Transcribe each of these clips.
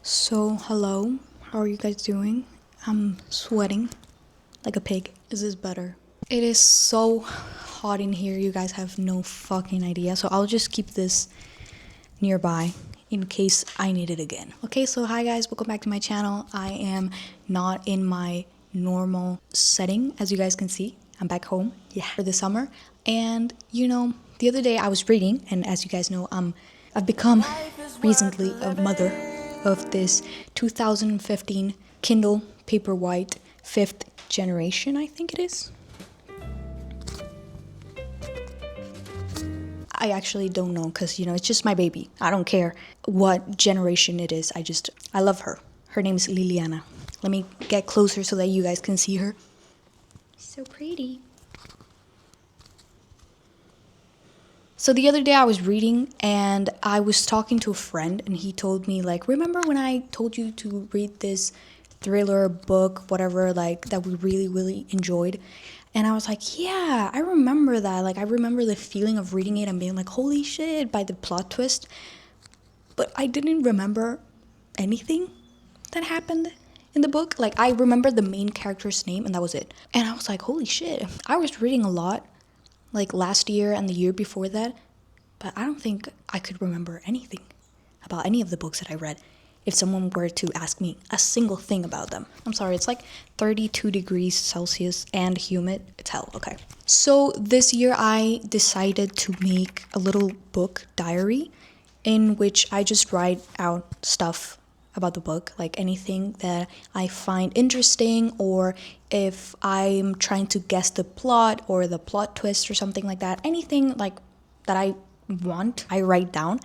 So, hello, how are you guys doing? I'm sweating like a pig. Is this better? It is so hot in here, you guys have no fucking idea. So, I'll just keep this nearby in case I need it again. Okay, so hi guys, welcome back to my channel. I am not in my normal setting, as you guys can see. I'm back home, for the summer. And the other day I was reading, and as you guys know, I've become recently a mother of this 2015 Kindle Paperwhite 5th generation, I think it is. I actually don't know because, it's just my baby. I don't care what generation it is. I love her. Her name is Liliana. Let me get closer so that you guys can see her. So pretty. So the other day I was reading and I was talking to a friend and he told me, like, remember when I told you to read this thriller book, whatever, like, that we really, really enjoyed? And I was like, yeah, I remember that. Like, I remember the feeling of reading it and being like, holy shit, by the plot twist. But I didn't remember anything that happened in the book. Like, I remember the main character's name and that was it. And I was like, holy shit, I was reading a lot, like last year and the year before that, but I don't think I could remember anything about any of the books that I read if someone were to ask me a single thing about them. I'm sorry, it's like 32 degrees Celsius and humid. It's hell, okay. So this year I decided to make a little book diary in which I just write out stuff about the book, like anything that I find interesting, or if I'm trying to guess the plot or the plot twist or something like that, anything like that I want, I write down.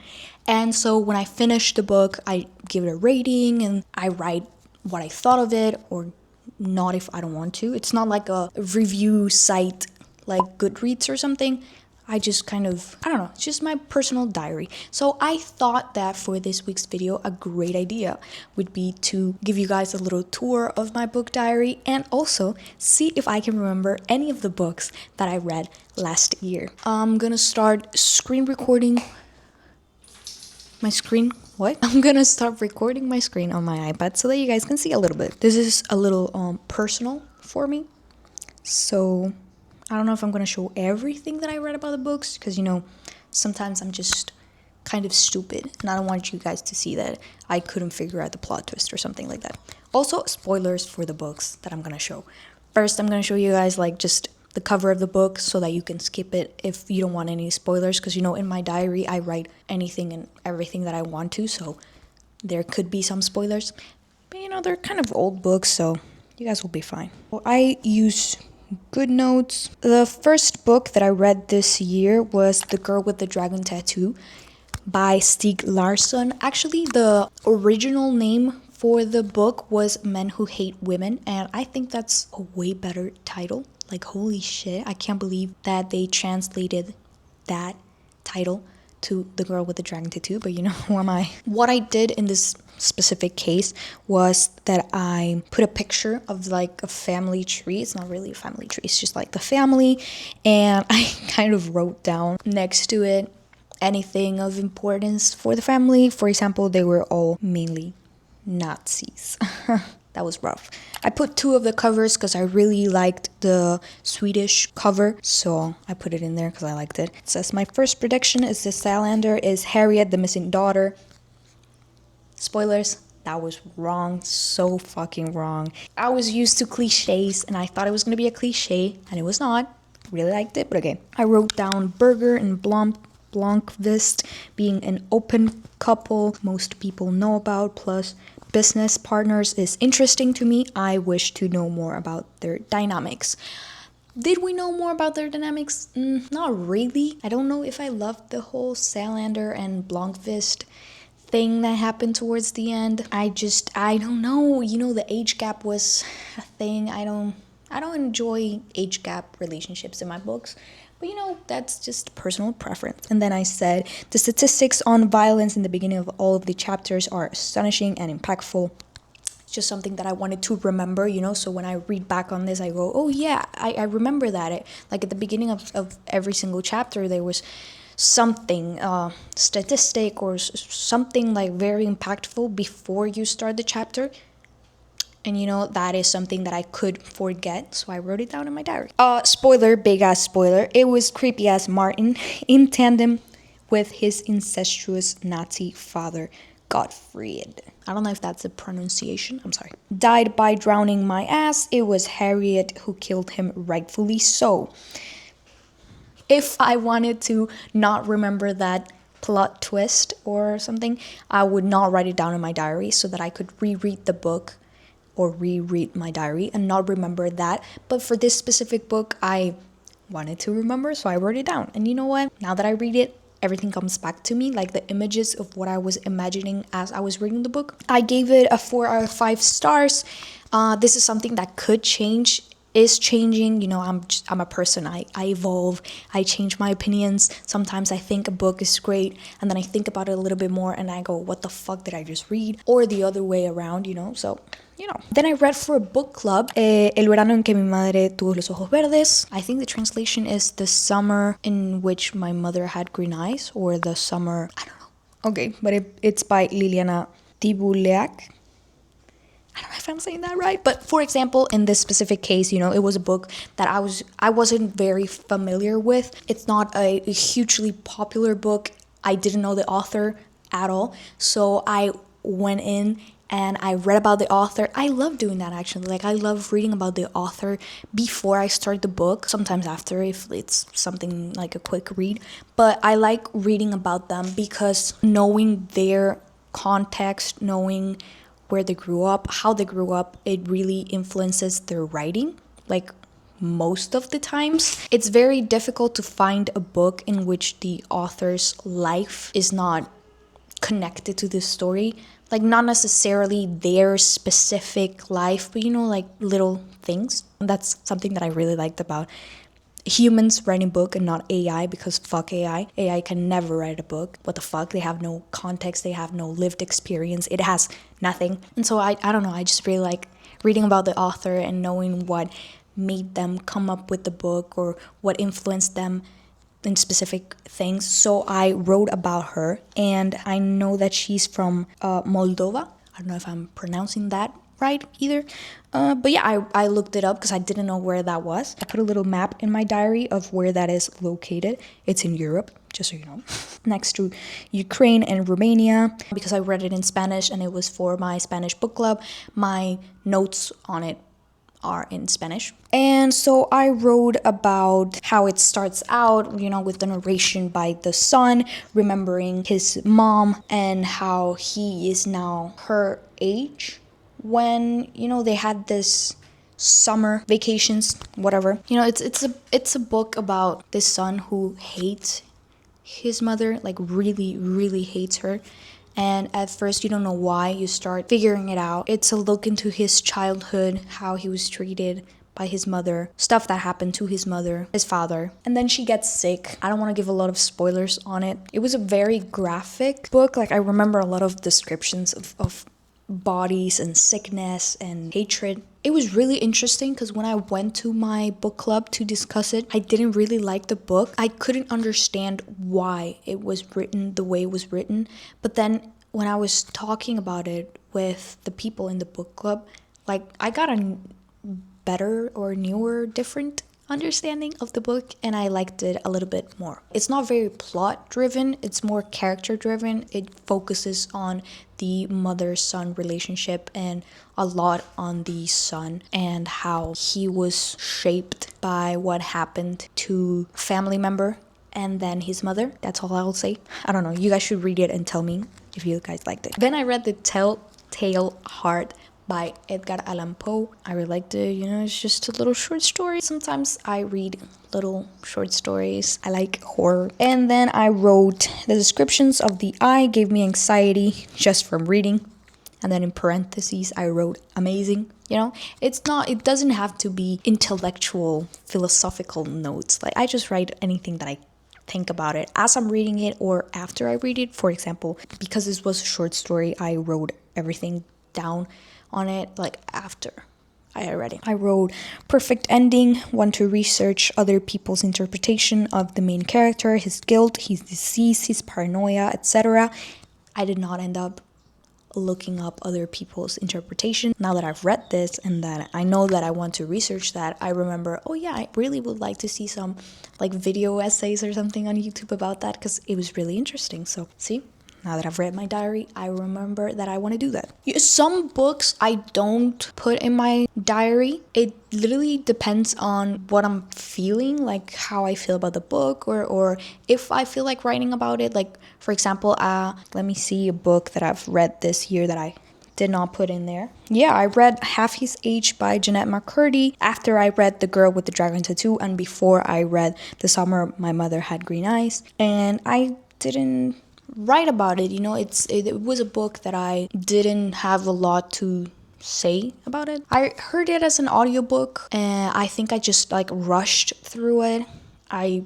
And so when I finish the book, I give it a rating and I write what I thought of it or not if I don't want to. It's not like a review site like Goodreads or something. I just kind of, I don't know, it's just my personal diary. So I thought that for this week's video, a great idea would be to give you guys a little tour of my book diary and also see if I can remember any of the books that I read last year. I'm gonna start screen recording my screen. What? I'm gonna start recording my screen on my iPad so that you guys can see a little bit. This is a little personal for me. So I don't know if I'm going to show everything that I read about the books because, sometimes I'm just kind of stupid and I don't want you guys to see that I couldn't figure out the plot twist or something like that. Also, spoilers for the books that I'm going to show. First, I'm going to show you guys like just the cover of the book so that you can skip it if you don't want any spoilers because, in my diary, I write anything and everything that I want to, so there could be some spoilers. But, they're kind of old books, so you guys will be fine. Well, I use goodnotes. The first book that I read this year was The Girl with the Dragon Tattoo by Stieg Larsson. Actually, the original name for the book was Men Who Hate Women, and I think that's a way better title. Like, holy shit, I can't believe that they translated that title to The Girl with the Dragon Tattoo, but who am I? What I did in this specific case was that I put a picture of like a family tree. It's not really a family tree, it's just like the family, and I kind of wrote down next to it anything of importance for the family. For example, they were all mainly Nazis. That was rough. I put 2 of the covers because I really liked the Swedish cover, so I put it in there because I liked it. It says, my first prediction is the Salander is Harriet, the missing daughter. Spoilers, that was wrong, so fucking wrong. I was used to cliches and I thought it was going to be a cliche and it was not. Really liked it, but okay. I wrote down Berger and Blomqvist being an open couple most people know about, plus business partners is interesting to me. I wish to know more about their dynamics. Did we know more about their dynamics? Not really. I don't know if I loved the whole Salander and Blomqvist thing that happened towards the end. I don't know. The age gap was a thing. I don't enjoy age gap relationships in my books. But that's just personal preference. And then I said, the statistics on violence in the beginning of all of the chapters are astonishing and impactful. It's just something that I wanted to remember, so when I read back on this, I go, oh yeah, I remember that. Like at the beginning of every single chapter, there was something, statistic or something like very impactful before you start the chapter. And that is something that I could forget, so I wrote it down in my diary. Spoiler, big ass spoiler. It was creepy ass Martin in tandem with his incestuous Nazi father, Gottfried. I don't know if that's a pronunciation, I'm sorry. Died by drowning my ass. It was Harriet who killed him, rightfully so. If I wanted to not remember that plot twist or something, I would not write it down in my diary so that I could reread the book or reread my diary and not remember that. But for this specific book, I wanted to remember, so I wrote it down. And you know what? Now that I read it, everything comes back to me, like the images of what I was imagining as I was reading the book. I gave it a 4 out of 5 stars. This is something that could change, is changing. I'm a person. I evolve. I change my opinions. Sometimes I think a book is great, and then I think about it a little bit more, and I go, what the fuck did I just read? Or the other way around, so... Then I read for a book club, El verano en que mi madre tuvo los ojos verdes. I think the translation is the summer in which my mother had green eyes, or the summer, I don't know. Okay, but it's by Liliana Tibuleak. I don't know if I'm saying that right, but for example, in this specific case, it was a book that I wasn't very familiar with. It's not a hugely popular book. I didn't know the author at all, so I went in and I read about the author. I love doing that, actually. Like, I love reading about the author before I start the book, sometimes after if it's something like a quick read. But I like reading about them because knowing their context, knowing where they grew up, how they grew up, it really influences their writing. Like, most of the times, it's very difficult to find a book in which the author's life is not connected to the story. Like, not necessarily their specific life, but like little things. And that's something that I really liked about humans writing book and not AI, because fuck AI. AI can never write a book. What the fuck? They have no context. They have no lived experience. It has nothing. And so I don't know. I just really like reading about the author and knowing what made them come up with the book or what influenced them in specific things. So I wrote about her, and I know that she's from Moldova. I don't know if I'm pronouncing that right either. But yeah, I looked it up because I didn't know where that was. I put a little map in my diary of where that is located. It's in Europe, just so you know, next to Ukraine and Romania, because I read it in Spanish and it was for my Spanish book club. My notes on it are in Spanish. And so I wrote about how it starts out, with the narration by the son, remembering his mom and how he is now her age when, they had this summer vacations, whatever. It's a book about this son who hates his mother, like really, really hates her. And at first you don't know why. You start figuring it out. It's a look into his childhood, how he was treated by his mother, stuff that happened to his mother, his father. And then she gets sick. I don't want to give a lot of spoilers on it. It was a very graphic book. Like, I remember a lot of descriptions of bodies and sickness and hatred. It was really interesting because when I went to my book club to discuss it, I didn't really like the book. I couldn't understand why it was written the way it was written. But then when I was talking about it with the people in the book club, like, I got a better or newer, different understanding of the book, and I liked it a little bit more. It's not very plot driven, it's more character driven. It focuses on the mother-son relationship and a lot on the son and how he was shaped by what happened to a family member and then his mother. That's all I'll say. I don't know, you guys should read it and tell me if you guys liked it. Then I read The Telltale Heart by Edgar Allan Poe. I really liked it. It's just a little short story. Sometimes I read little short stories. I like horror. And then I wrote the descriptions of the eye gave me anxiety just from reading. And then in parentheses, I wrote amazing. It doesn't have to be intellectual, philosophical notes. Like, I just write anything that I think about it as I'm reading it or after I read it. For example, because this was a short story, I wrote everything down on it like after I already. I wrote perfect ending, want to research other people's interpretation of the main character, his guilt, his disease, his paranoia, etc. I did not end up looking up other people's interpretation. Now that I've read this and that I know that I want to research that, I remember, oh yeah, I really would like to see some like video essays or something on YouTube about that, because it was really interesting. So see, now that I've read my diary, I remember that I want to do that. Some books I don't put in my diary. It literally depends on what I'm feeling, like how I feel about the book, or if I feel like writing about it. Like, for example, let me see a book that I've read this year that I did not put in there. Yeah, I read Half His Age by Jeanette McCurdy after I read The Girl with the Dragon Tattoo and before I read The Summer My Mother Had Green Eyes. And I didn't write about it, it was a book that I didn't have a lot to say about it. I heard it as an audiobook and I think I just like rushed through it. I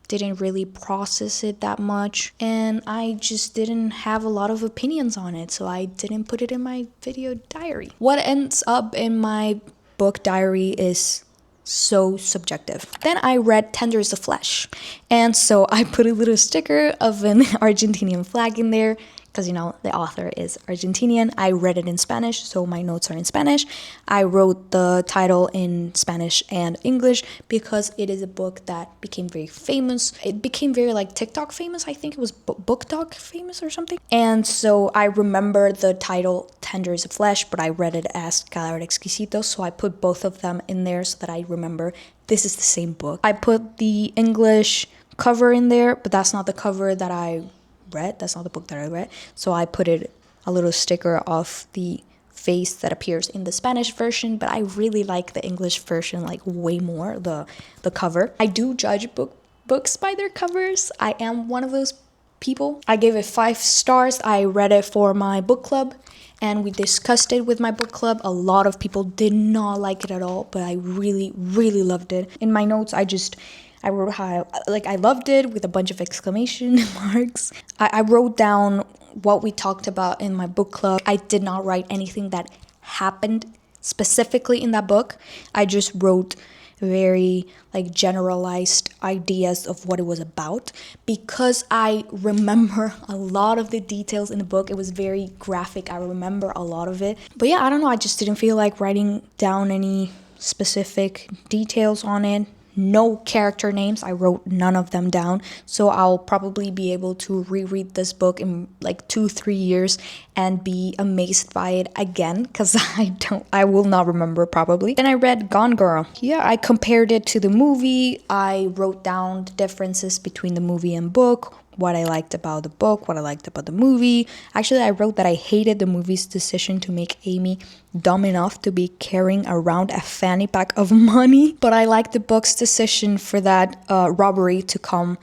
didn't really process it that much and I just didn't have a lot of opinions on it, so I didn't put it in my video diary. What ends up in my book diary is so subjective. Then I read Tender is the Flesh, and so I put a little sticker of an Argentinian flag in there because the author is Argentinian. I read it in Spanish, so my notes are in Spanish. I wrote the title in Spanish and English because it is a book that became very famous. It became very like TikTok famous. I think it was BookTok famous or something. And so I remember the title Tender is the Flesh, but I read it as Cadáver Exquisito, so I put both of them in there so that I remember this is the same book. I put the English cover in there, but that's not the cover that I read. That's not the book that I read. So I put a little sticker of the face that appears in the Spanish version, but I really like the English version like way more, the cover. I do judge books by their covers. I am one of those people. I gave it 5 stars. I read it for my book club and we discussed it with my book club. A lot of people did not like it at all, but I really, really loved it. In my notes, I wrote how I loved it with a bunch of exclamation marks. I wrote down what we talked about in my book club. I did not write anything that happened specifically in that book. I just wrote very generalized ideas of what it was about because I remember a lot of the details in the book. It was very graphic. I remember a lot of it. But yeah, I don't know. I just didn't feel like writing down any specific details on it. No character names. I wrote none of them down. So I'll probably be able to reread this book in 2-3 years and be amazed by it again because I will not remember probably. Then I read Gone Girl. Yeah, I compared it to the movie. I wrote down the differences between the movie and book, what I liked about the book, what I liked about the movie. Actually, I wrote that I hated the movie's decision to make Amy dumb enough to be carrying around a fanny pack of money. But I liked the book's decision for that robbery to come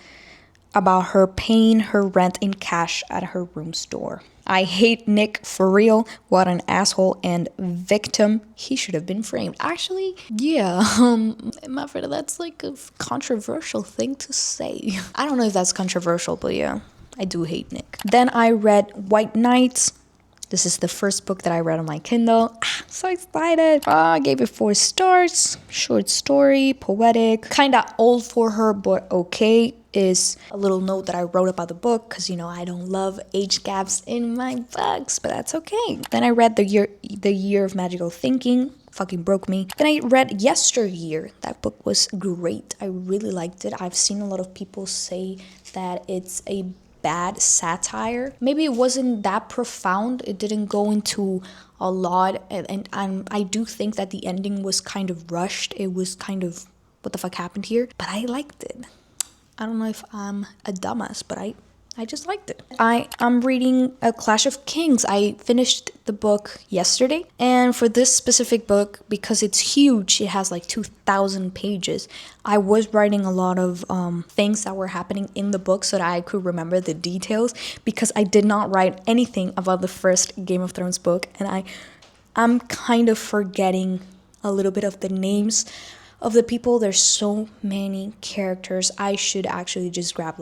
about her paying her rent in cash at her room's door. I hate Nick for real. What an asshole and victim. He should have been framed. Actually, yeah, Maferbriz, that's a controversial thing to say. I don't know if that's controversial, but yeah, I do hate Nick. Then I read White Nights. This is the first book that I read on my Kindle. So excited. I gave it 4 stars. Short story, poetic, kind of old for her, but okay. Is a little note that I wrote about the book because I don't love age gaps in my books, but that's okay. Then I read The Year of Magical Thinking. Fucking broke me. Then I read Yesteryear. That book was great. I really liked it. I've seen a lot of people say that it's a bad satire. Maybe it wasn't that profound. It didn't go into a lot, and I do think that the ending was kind of rushed. It was kind of what the fuck happened here, but I liked it. I don't know if I'm a dumbass, but I just liked it. I'm reading A Clash of Kings. I finished the book yesterday. And for this specific book, because it's huge, it has 2,000 pages. I was writing a lot of things that were happening in the book so that I could remember the details because I did not write anything about the first Game of Thrones book. And I'm kind of forgetting a little bit of the names of the people. There's so many characters. I should actually just grab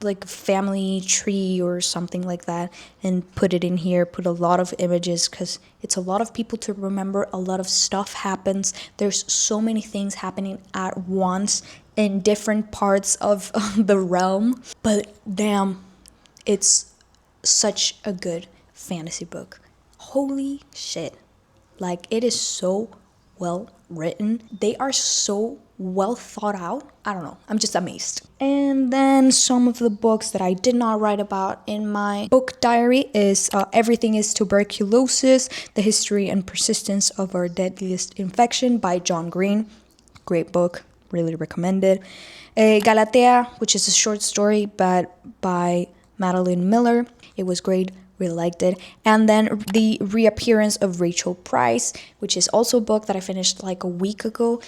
like a family tree or something like that and put it in here, put a lot of images because it's a lot of people to remember. A lot of stuff happens. There's so many things happening at once in different parts of the realm. But damn, it's such a good fantasy book. Holy shit. Like, it is so well written. They are so well thought out. I don't know. I'm just amazed. And then some of the books that I did not write about in my book diary is Everything is Tuberculosis, The History and Persistence of Our Deadliest Infection by John Green. Great book. Really recommended. Galatea, which is a short story but by Madeline Miller. It was great. Really liked it. And then The Reappearance of Rachel Price, which is also a book that I finished like a week ago.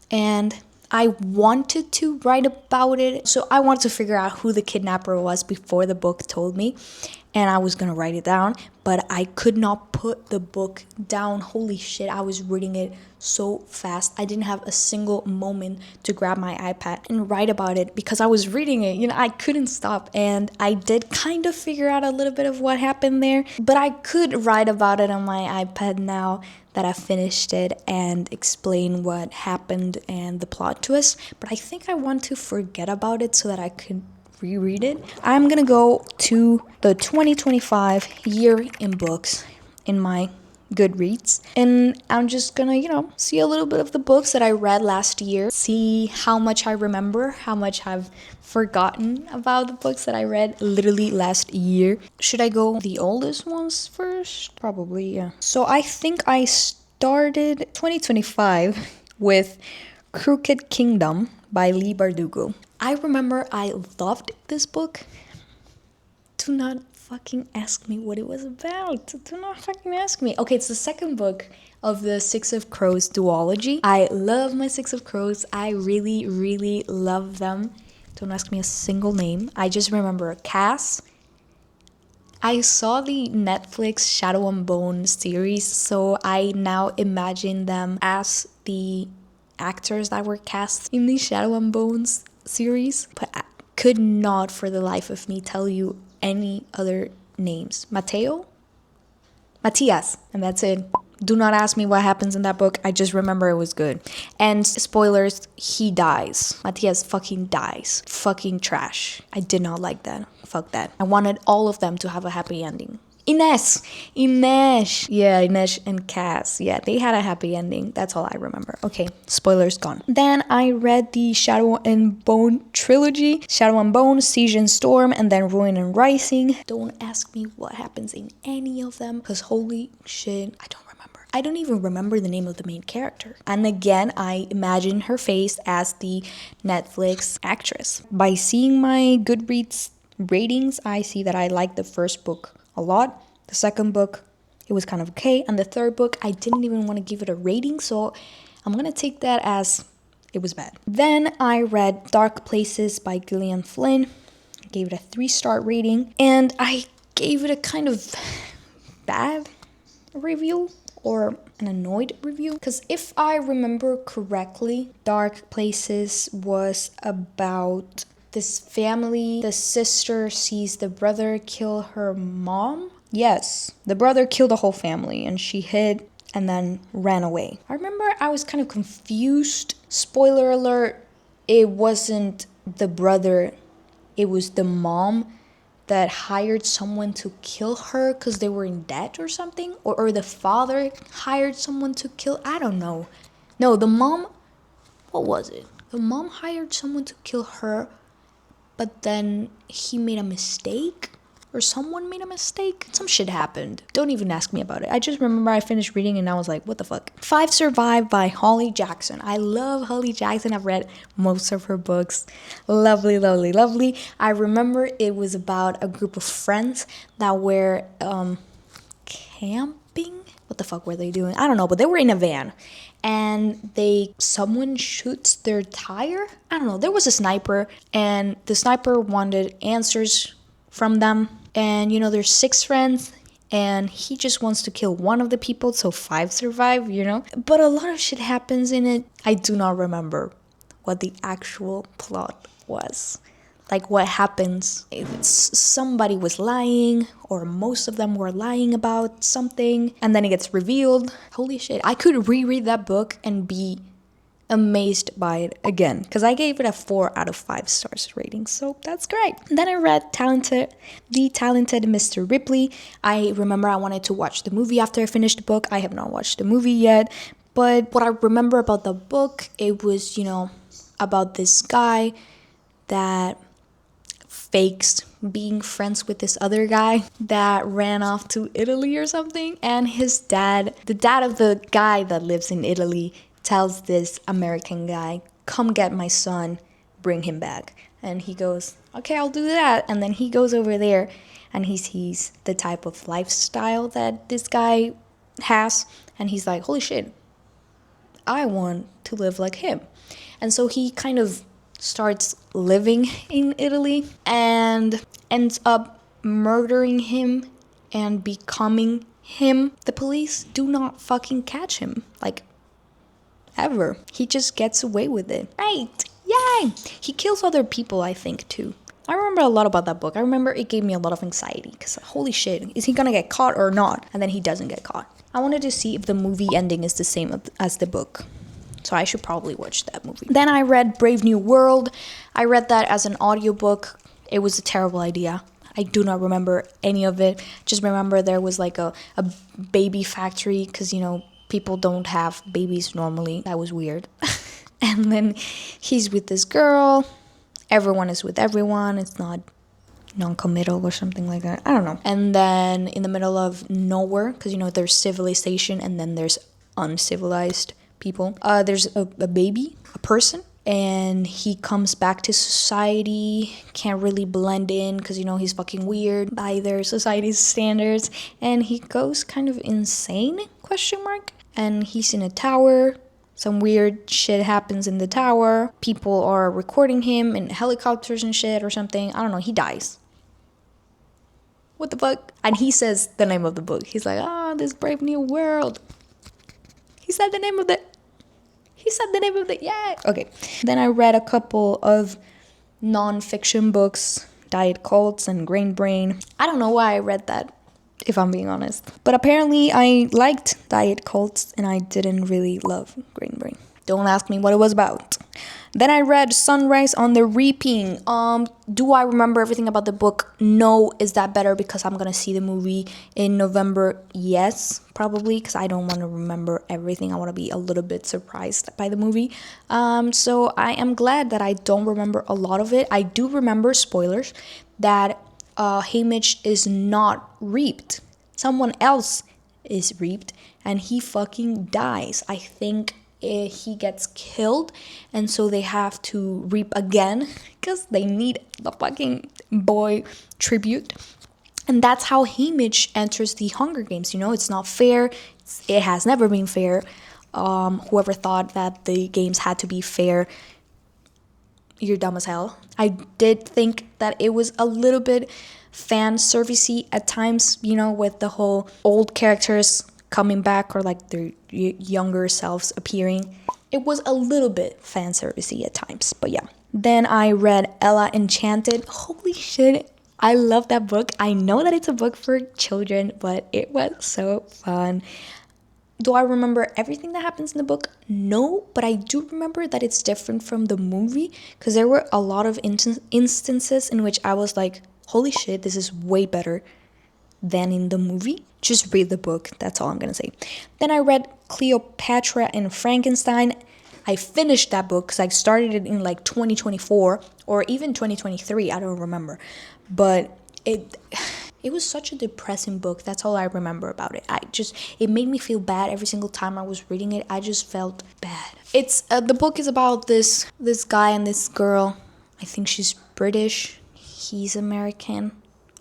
And I wanted to write about it. So I wanted to figure out who the kidnapper was before the book told me. And I was going to write it down, but I could not put the book down. Holy shit, I was reading it so fast. I didn't have a single moment to grab my iPad and write about it because I was reading it. You know, I couldn't stop. And I did kind of figure out a little bit of what happened there, but I could write about it on my iPad now that I finished it and explain what happened and the plot twist. But I think I want to forget about it so that I could reread it. I'm gonna go to the 2025 year in books in my Goodreads, and I'm just gonna, see a little bit of the books that I read last year, see how much I remember, how much I've forgotten about the books that I read literally last year. Should I go the oldest ones first? Probably, yeah. So I think I started 2025 with Crooked Kingdom by Lee Bardugo. I remember I loved this book. Do not fucking ask me what it was about. Do not fucking ask me. Okay, it's the second book of the Six of Crows duology. I love my Six of Crows. I really, really love them. Don't ask me a single name. I just remember Cass. I saw the Netflix Shadow and Bone series, so I now imagine them as the actors that were cast in the Shadow and Bones series, but I could not for the life of me tell you any other names. Matthias, and that's it. Do not ask me what happens in that book. I just remember it was good. And spoilers, he dies. Matthias fucking dies. Fucking trash. I did not like that. Fuck that. I wanted all of them to have a happy ending. Ines. Yeah, Ines and Cass. Yeah, they had a happy ending. That's all I remember. Okay, spoilers gone. Then I read the Shadow and Bone trilogy. Shadow and Bone, Siege and Storm, and then Ruin and Rising. Don't ask me what happens in any of them, because holy shit, I don't remember. I don't even remember the name of the main character. And again, I imagine her face as the Netflix actress. By seeing my Goodreads ratings, I see that I like the first book a lot. The second book, it was kind of okay. And the third book, I didn't even want to give it a rating, so I'm gonna take that as it was bad. Then I read Dark Places by Gillian Flynn. I gave it a 3-star rating, and I gave it a kind of bad review or an annoyed review, because if I remember correctly, Dark Places was about this family. The sister sees the brother kill her mom. Yes, the brother killed the whole family and she hid and then ran away. I remember I was kind of confused. Spoiler alert, it wasn't the brother, it was the mom that hired someone to kill her because they were in debt or something. Or the father hired someone to kill, I don't know. No, the mom, what was it? The mom hired someone to kill her, but then he made a mistake, or someone made a mistake. Some shit happened. Don't even ask me about it. I just remember I finished reading and I was like, what the fuck? 5 Survive by Holly Jackson. I love Holly Jackson. I've read most of her books. Lovely, lovely, lovely. I remember it was about a group of friends that were camping. What the fuck were they doing? I don't know, but they were in a van. And someone shoots their tire. I don't know. There was a sniper, and the sniper wanted answers from them. And there's 6 friends, and he just wants to kill one of the people, so 5 survive, But a lot of shit happens in it. I do not remember what the actual plot was. like what happens. Somebody was lying, or most of them were lying about something, and then it gets revealed. Holy shit, I could reread that book and be amazed by it again, because I gave it a 4 out of 5 stars rating, so that's great. Then I read The Talented Mr. Ripley. I remember I wanted to watch the movie after I finished the book. I have not watched the movie yet, but what I remember about the book, it was, about this guy that fakes being friends with this other guy that ran off to Italy or something, and his dad, the dad of the guy that lives in Italy, tells this American guy, come get my son, bring him back. And he goes, okay, I'll do that. And then he goes over there and he sees the type of lifestyle that this guy has, and he's like, holy shit, I want to live like him. And so he kind of starts living in Italy and ends up murdering him and becoming him. The police do not fucking catch him, like, ever. He just gets away with it. Right. Yay! He kills other people, I think, too. I remember a lot about that book. I remember it gave me a lot of anxiety, because holy shit, is he gonna get caught or not? And then he doesn't get caught. I wanted to see if the movie ending is the same as the book, so I should probably watch that movie. Then I read Brave New World. I read that as an audiobook. It was a terrible idea. I do not remember any of it. Just remember there was like a baby factory, because, people don't have babies normally. That was weird. And then he's with this girl. Everyone is with everyone. It's not non-committal or something like that. I don't know. And then in the middle of nowhere, because, there's civilization and then there's uncivilized people. There's a baby, a person, and he comes back to society, can't really blend in because, he's fucking weird by their society's standards, and he goes kind of insane, ? And he's in a tower. Some weird shit happens in the tower. People are recording him in helicopters and shit or something. I don't know. He dies. What the fuck? And he says the name of the book. He's like, this Brave New World. He said the name of the... Yeah. Okay. Then I read a couple of non-fiction books. Diet Cults and Grain Brain. I don't know why I read that, if I'm being honest. But apparently I liked Diet Cults and I didn't really love Grain Brain. Don't ask me what it was about. Then I read Sunrise on the Reaping. Do I remember everything about the book? No. Is that better because I'm gonna see the movie in November? Yes, probably, because I don't want to remember everything. I want to be a little bit surprised by the movie. So I am glad that I don't remember a lot of it. I do remember, spoilers, that Haymitch is not reaped. Someone else is reaped and he fucking dies. I think he gets killed, and so they have to reap again because they need the fucking boy tribute. And that's how Haymitch enters the Hunger Games. It's not fair. It has never been fair. Whoever thought that the games had to be fair, you're dumb as hell. I did think that it was a little bit fan servicey at times, with the whole old characters coming back or like their younger selves appearing. It was a little bit fan servicey at times, but yeah. Then I read Ella Enchanted. Holy shit, I love that book. I know that it's a book for children, but it was so fun. Do I remember everything that happens in the book? No, but I do remember that it's different from the movie, because there were a lot of instances in which I was like, holy shit, this is way better than in the movie. Just read the book. That's all I'm gonna say. Then I read Cleopatra and Frankenstein. I finished that book because I started it in like 2024 or even 2023. I don't remember. But it was such a depressing book. That's all I remember about it. It made me feel bad every single time I was reading it. I just felt bad. It's the book is about this guy and this girl. I think she's British. He's American,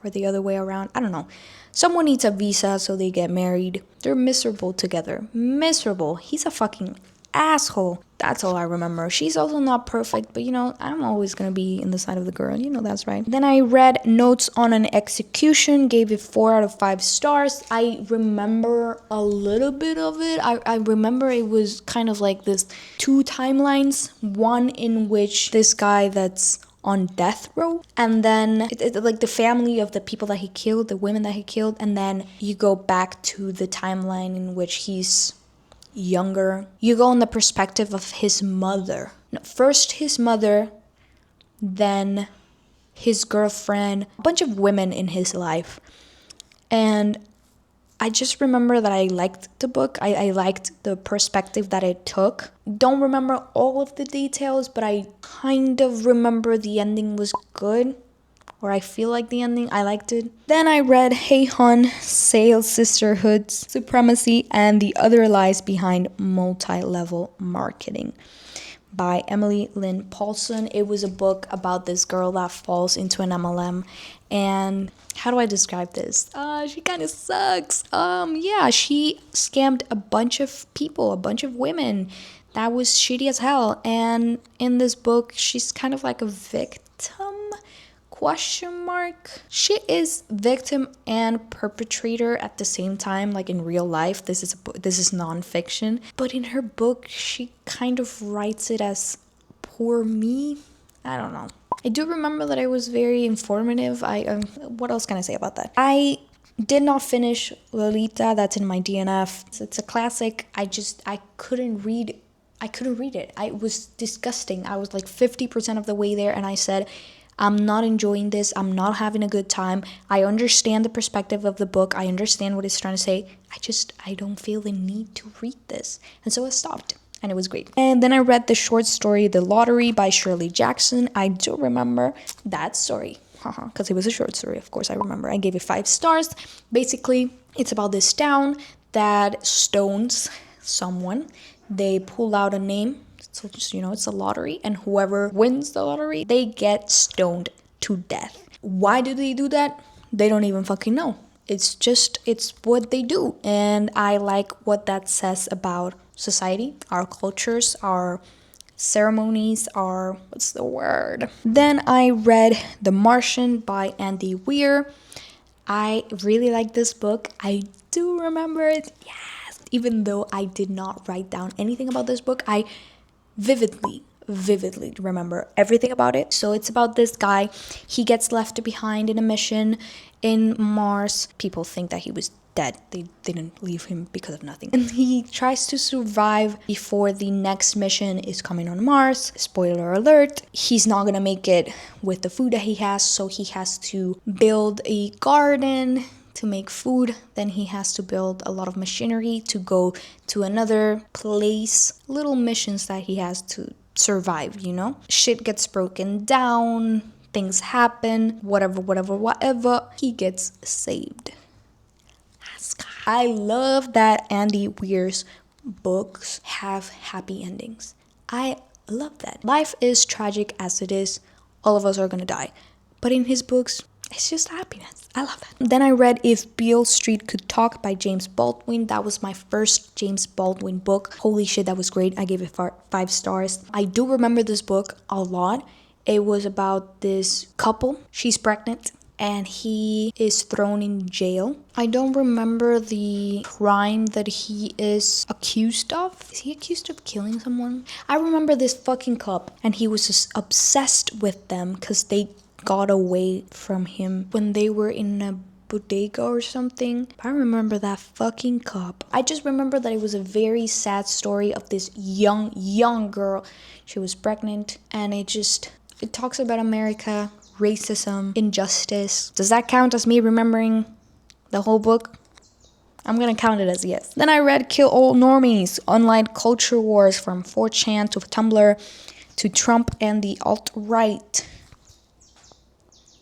or the other way around. I don't know. Someone needs a visa, so they get married. They're miserable together. Miserable. He's a fucking asshole. That's all I remember. She's also not perfect, but I'm always gonna be in the side of the girl. That's right. Then I read Notes on an Execution, gave it 4 out of 5 stars. I remember a little bit of it. I remember it was kind of like this 2 timelines. One in which this guy that's on death row, and then like the family of the people that he killed, the women that he killed, and then you go back to the timeline in which he's younger. You go in the perspective of his mother. No, first his mother, then his girlfriend, a bunch of women in his life. And I just remember that I liked the book. I liked the perspective that it took. Don't remember all of the details, but I kind of remember the ending was good. Or I feel like the ending, I liked it. Then I read Hey Hun, Sales Sisterhoods, Supremacy, and the Other Lies Behind Multi-Level Marketing by Emily Lynn Paulson. It was a book about this girl that falls into an MLM, and how do I describe this? She kind of sucks. She scammed a bunch of people, a bunch of women. That was shitty as hell. And in this book, she's kind of like a victim. Question mark. She is victim and perpetrator at the same time, like in real life. This is nonfiction, but in her book she kind of writes it as poor me. I don't know. I do remember that it was very informative. What else can I say about that? I did not finish Lolita. That's in my DNF. It's a classic. I couldn't read it. It was disgusting. I was like 50% of the way there, and I said, I'm not enjoying this. I'm not having a good time. I understand the perspective of the book. I understand what it's trying to say. I don't feel the need to read this. And so I stopped, and it was great. And then I read the short story, The Lottery by Shirley Jackson. I do remember that story, because it was a short story. Of course, I remember. I gave it 5 stars. Basically, it's about this town that stones someone. They pull out a name. So just, it's a lottery, and whoever wins the lottery, they get stoned to death. Why do they do that? They don't even fucking know. It's what they do. And I like what that says about society, our cultures, our ceremonies, what's the word? Then I read The Martian by Andy Weir. I really like this book. I do remember it. Yes. Even though I did not write down anything about this book, I vividly remember everything about it. So it's about this guy. He gets left behind in a mission in Mars. People think that he was dead. They didn't leave him because of nothing. And he tries to survive before the next mission is coming on Mars. Spoiler alert, he's not gonna make it with the food that he has, so he has to build a garden to make food. Then he has to build a lot of machinery to go to another place. Little missions that he has to survive, Shit gets broken down, things happen, whatever. He gets saved. I love that Andy Weir's books have happy endings. I love that. Life is tragic as it is. All of us are gonna die. But in his books, it's just happiness. I love that. Then I read If Beale Street Could Talk by James Baldwin. That was my first James Baldwin book. Holy shit, that was great. I gave it 5 stars. I do remember this book a lot. It was about this couple. She's pregnant, and he is thrown in jail. I don't remember the crime that he is accused of. Is he accused of killing someone? I remember this fucking couple, and he was just obsessed with them because they got away from him when they were in a bodega or something. I remember that fucking cop. I just remember that it was a very sad story of this young girl. She was pregnant, and it talks about America, racism, injustice. Does that count as me remembering the whole book? I'm gonna count it as yes. Then I read Kill All Normies, Online Culture Wars from 4chan to Tumblr to Trump and the alt-right.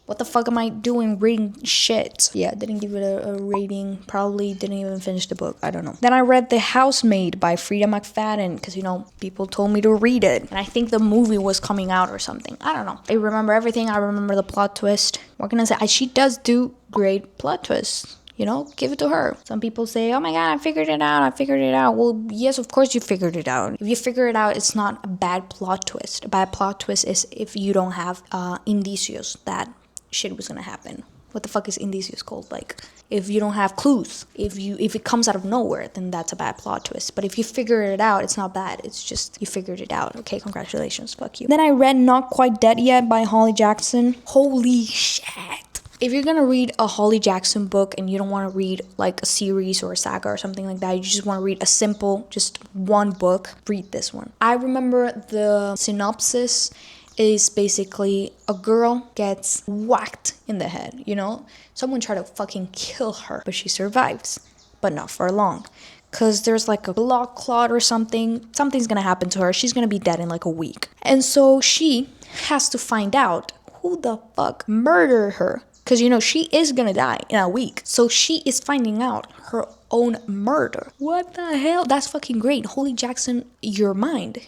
What the fuck am I doing reading shit? Yeah, didn't give it a rating. Probably didn't even finish the book. I don't know. Then I read The Housemaid by Frida McFadden because, people told me to read it. And I think the movie was coming out or something. I don't know. I remember everything. I remember the plot twist. What can I say? She does do great plot twists. Give it to her. Some people say, oh my God, I figured it out. Well, yes, of course you figured it out. If you figure it out, it's not a bad plot twist. A bad plot twist is if you don't have indicios that shit was gonna happen. What the fuck is indicious called? Like, if you don't have clues, if it comes out of nowhere, then that's a bad plot twist. But if you figure it out, it's not bad. It's just you figured it out. Okay, congratulations, fuck you. Then I read Not Quite Dead Yet by Holly Jackson. Holy shit. If you're gonna read a Holly Jackson book and you don't want to read like a series or a saga or something like that, you just want to read a simple, just one book, read this one. I remember the synopsis is basically a girl gets whacked in the head, you know? Someone tried to fucking kill her, but she survives, but not for long. Cause there's like a blood clot or something. Something's gonna happen to her. She's gonna be dead in like a week. And so she has to find out who the fuck murdered her. Cause you know, she is gonna die in a week. So she is finding out her own murder. What the hell? That's fucking great. Holy Jackson, your mind.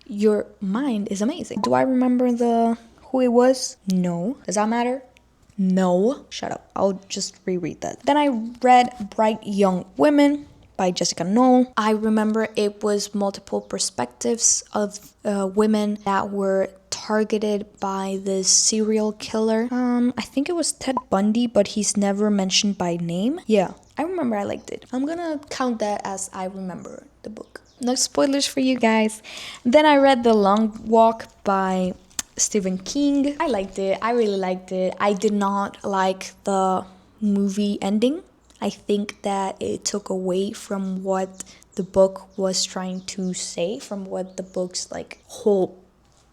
Your mind is amazing. Do I remember who it was? No. Does that matter? No. Shut up. I'll just reread that. Then I read Bright Young Women by Jessica Knoll. I remember it was multiple perspectives of women that were targeted by this serial killer. I think it was Ted Bundy, but he's never mentioned by name. Yeah, I remember I liked it. I'm gonna count that as I remember the book. No spoilers for you guys. Then I read The Long Walk by Stephen King. I liked it. I really liked it. I did not like the movie ending. I think that it took away from what the book was trying to say, from what the book's like whole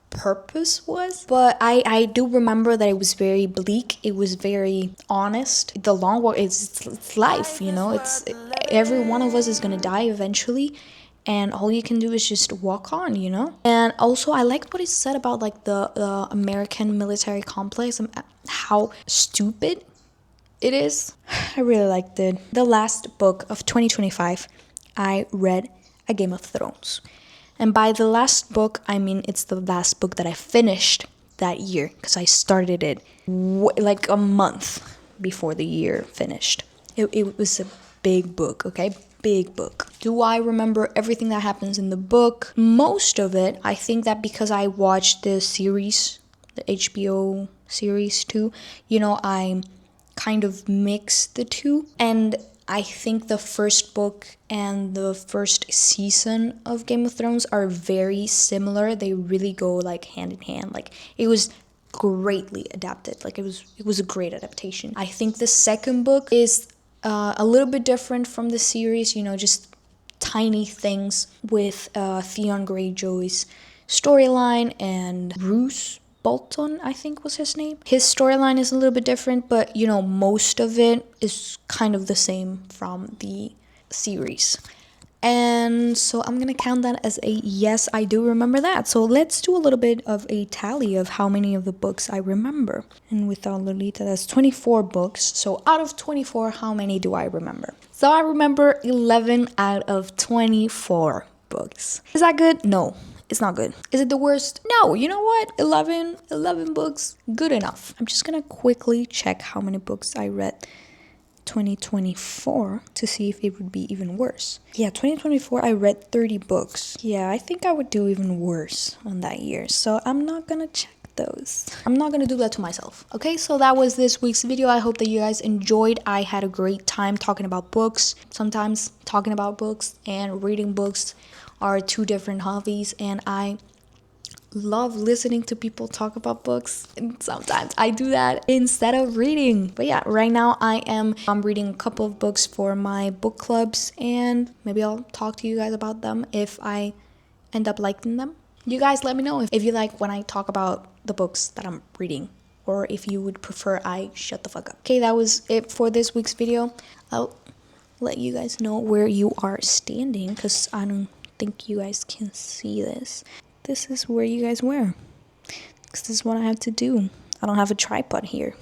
purpose was. But I do remember that it was very bleak. It was very honest. The long walk is it's life, you know. It's every one of us is gonna die eventually. And all you can do is just walk on, you know? And also, I liked what it said about, like, the American military complex and how stupid it is. I really liked it. The last book of 2025, I read A Game of Thrones. And by the last book, I mean it's the last book that I finished that year. Because I started it like a month before the year finished. It was a big book, okay? Big book. Do I remember everything that happens in the book? Most of it. I think that because I watched the series, the HBO series too, you know, I kind of mixed the two. And I think the first book and the first season of Game of Thrones are very similar. They really go like hand in hand. Like it was greatly adapted. Like it was a great adaptation. I think the second book is a little bit different from the series, you know, just tiny things with Theon Greyjoy's storyline and Bruce Bolton, I think was his name. His storyline is a little bit different, but, you know, most of it is kind of the same from the series. And so I'm gonna count that as a yes, I do remember that. So let's do a little bit of a tally of how many of the books I remember. And without Lolita, that's 24 books. So out of 24, how many do I remember? So I remember 11 out of 24 books. Is that good? No, it's not good. Is it the worst? No, you know what? 11 books, good enough. I'm just gonna quickly check how many books I read 2024 to see if it would be even worse. Yeah, 2024 I read 30 books. Yeah, I think I would do even worse on that year. So I'm not gonna check those. I'm not gonna do that to myself. Okay, so that was this week's video. I hope that you guys enjoyed. I had a great time talking about books. Sometimes talking about books and reading books are two different hobbies, and I love listening to people talk about books, and sometimes I do that instead of reading. But yeah, right now I'm reading a couple of books for my book clubs, and maybe I'll talk to you guys about them if I end up liking them. You guys let me know if you like when I talk about the books that I'm reading, or if you would prefer I shut the fuck up. Okay, that was it for this week's video. I'll let you guys know where you are standing, because I don't think you guys can see this. This is where you guys were. Because this is what I have to do. I don't have a tripod here.